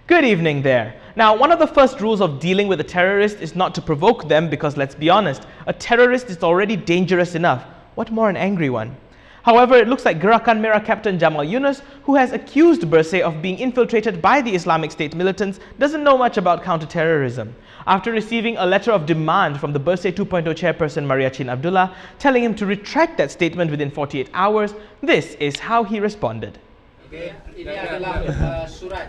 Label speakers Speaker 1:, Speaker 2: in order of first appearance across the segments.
Speaker 1: Good evening there. Now, one of the first rules of dealing with a terrorist is not to provoke them because, let's be honest, a terrorist is already dangerous enough. What more an angry one? However, it looks like Gerakan Merah captain Jamal Yunos, who has accused BERSIH of being infiltrated by the Islamic State militants, doesn't know much about counter-terrorism. After receiving a letter of demand from the BERSIH 2.0 chairperson Maria Chin Abdullah, telling him to retract that statement within 48 hours, this is how he responded.
Speaker 2: Okay, ini adalah surat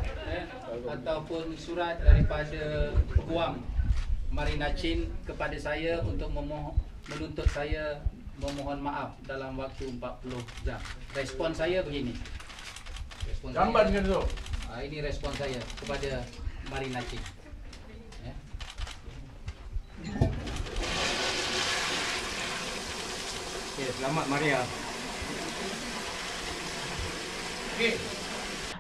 Speaker 2: ataupun surat daripada Peguam Maria Chin kepada saya untuk menuntut saya memohon maaf dalam waktu 40 jam. Respon saya begini. Gambar dengan tu. Ini respon saya kepada Maria Chin. Ya. Okay, selamat Maria. Okay.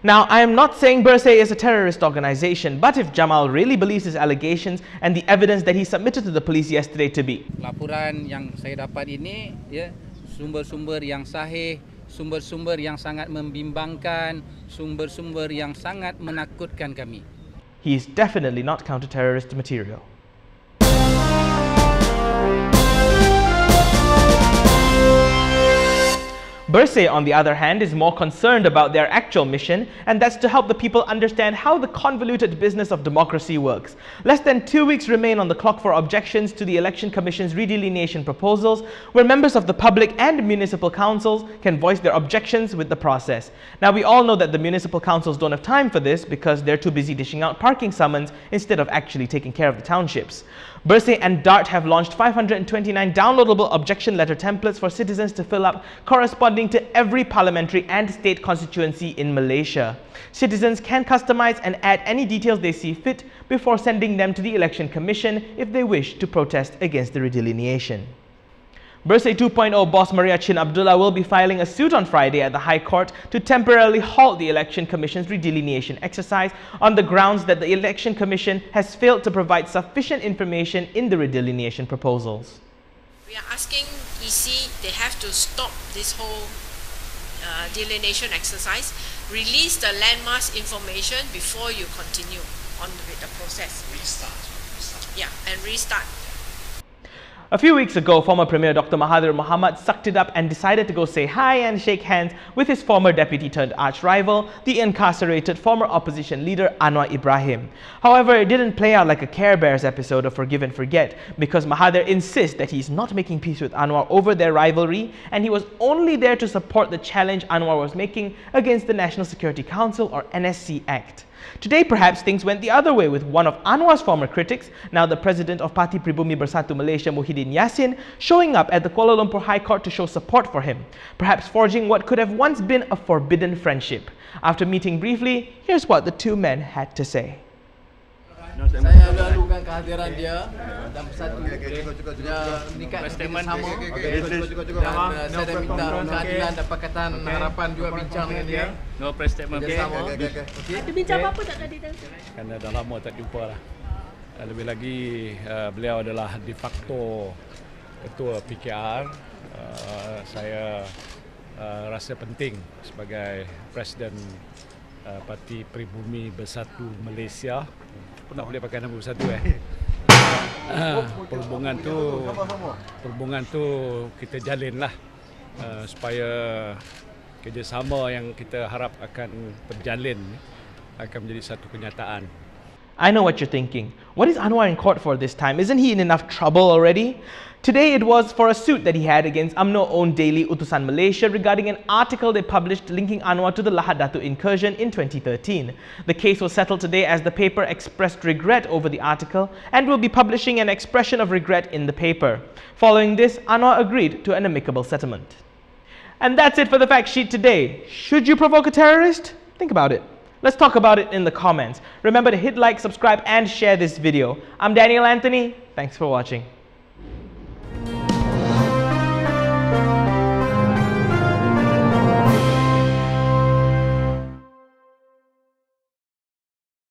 Speaker 1: Now, I am not saying BERSIH is a terrorist organization, but if Jamal really believes his allegations and the evidence that he submitted to the police yesterday to be
Speaker 2: Laporan yang saya dapat ini, ya, sumber-sumber yang sahih, sumber-sumber yang sangat membimbangkan, sumber-sumber yang sangat menakutkan kami.
Speaker 1: He is definitely not counter-terrorist material. BERSIH, on the other hand, is more concerned about their actual mission, and that's to help the people understand how the convoluted business of democracy works. Less than 2 weeks remain on the clock for objections to the Election Commission's redelineation proposals, where members of the public and municipal councils can voice their objections with the process. Now, we all know that the municipal councils don't have time for this because they're too busy dishing out parking summons instead of actually taking care of the townships. BERSIH and DART have launched 529 downloadable objection letter templates for citizens to fill up, corresponding to every parliamentary and state constituency in Malaysia. Citizens can customize and add any details they see fit before sending them to the Election Commission if they wish to protest against the redelineation. BERSIH 2.0 boss Maria Chin Abdullah will be filing a suit on Friday at the High Court to temporarily halt the Election Commission's redelineation exercise on the grounds that the Election Commission has failed to provide sufficient information in the redelineation proposals.
Speaker 3: We are asking EC, they have to stop this whole delineation exercise, release the landmass information before you continue on with the process. Restart. Yeah, and restart.
Speaker 1: A few weeks ago, former Premier Dr. Mahathir Mohamad sucked it up and decided to go say hi and shake hands with his former deputy turned arch rival, the incarcerated former opposition leader Anwar Ibrahim. However, it didn't play out like a Care Bears episode of Forgive and Forget, because Mahathir insists that he's not making peace with Anwar over their rivalry, and he was only there to support the challenge Anwar was making against the National Security Council or NSC Act. Today, perhaps things went the other way with one of Anwar's former critics, now the president of Parti Pribumi Bersatu Malaysia Muhyiddin Yassin, showing up at the Kuala Lumpur High Court to show support for him, perhaps forging what could have once been a forbidden friendship. After meeting briefly, here's what the two men had to say.
Speaker 4: Saya lalukan kehadiran dia dan bersatu dia meningkat kerjasama dan saya dah minta keadilan dan Pakatan Harapan juga bincang dengan dia.
Speaker 5: No press statement.
Speaker 6: Ada bincang apa tak tadi?
Speaker 5: Kerana dah lama tak jumpa lah. Lebih lagi beliau adalah de facto ketua PKR. Saya rasa penting sebagai Presiden Parti Pribumi Bersatu Malaysia. Tak boleh pakai nama bersatu perhubungan tu kita jalinlah supaya kerjasama yang kita harap akan berjalin akan menjadi satu kenyataan.
Speaker 1: I know what you're thinking. What is Anwar in court for this time? Isn't he in enough trouble already? Today it was for a suit that he had against UMNO-owned daily Utusan Malaysia regarding an article they published linking Anwar to the Lahad Datu incursion in 2013. The case was settled today as the paper expressed regret over the article and will be publishing an expression of regret in the paper. Following this, Anwar agreed to an amicable settlement. And that's it for the fact sheet today. Should you provoke a terrorist? Think about it. Let's talk about it in the comments. Remember to hit like, subscribe and share this video. I'm Daniel Anthony. Thanks for watching.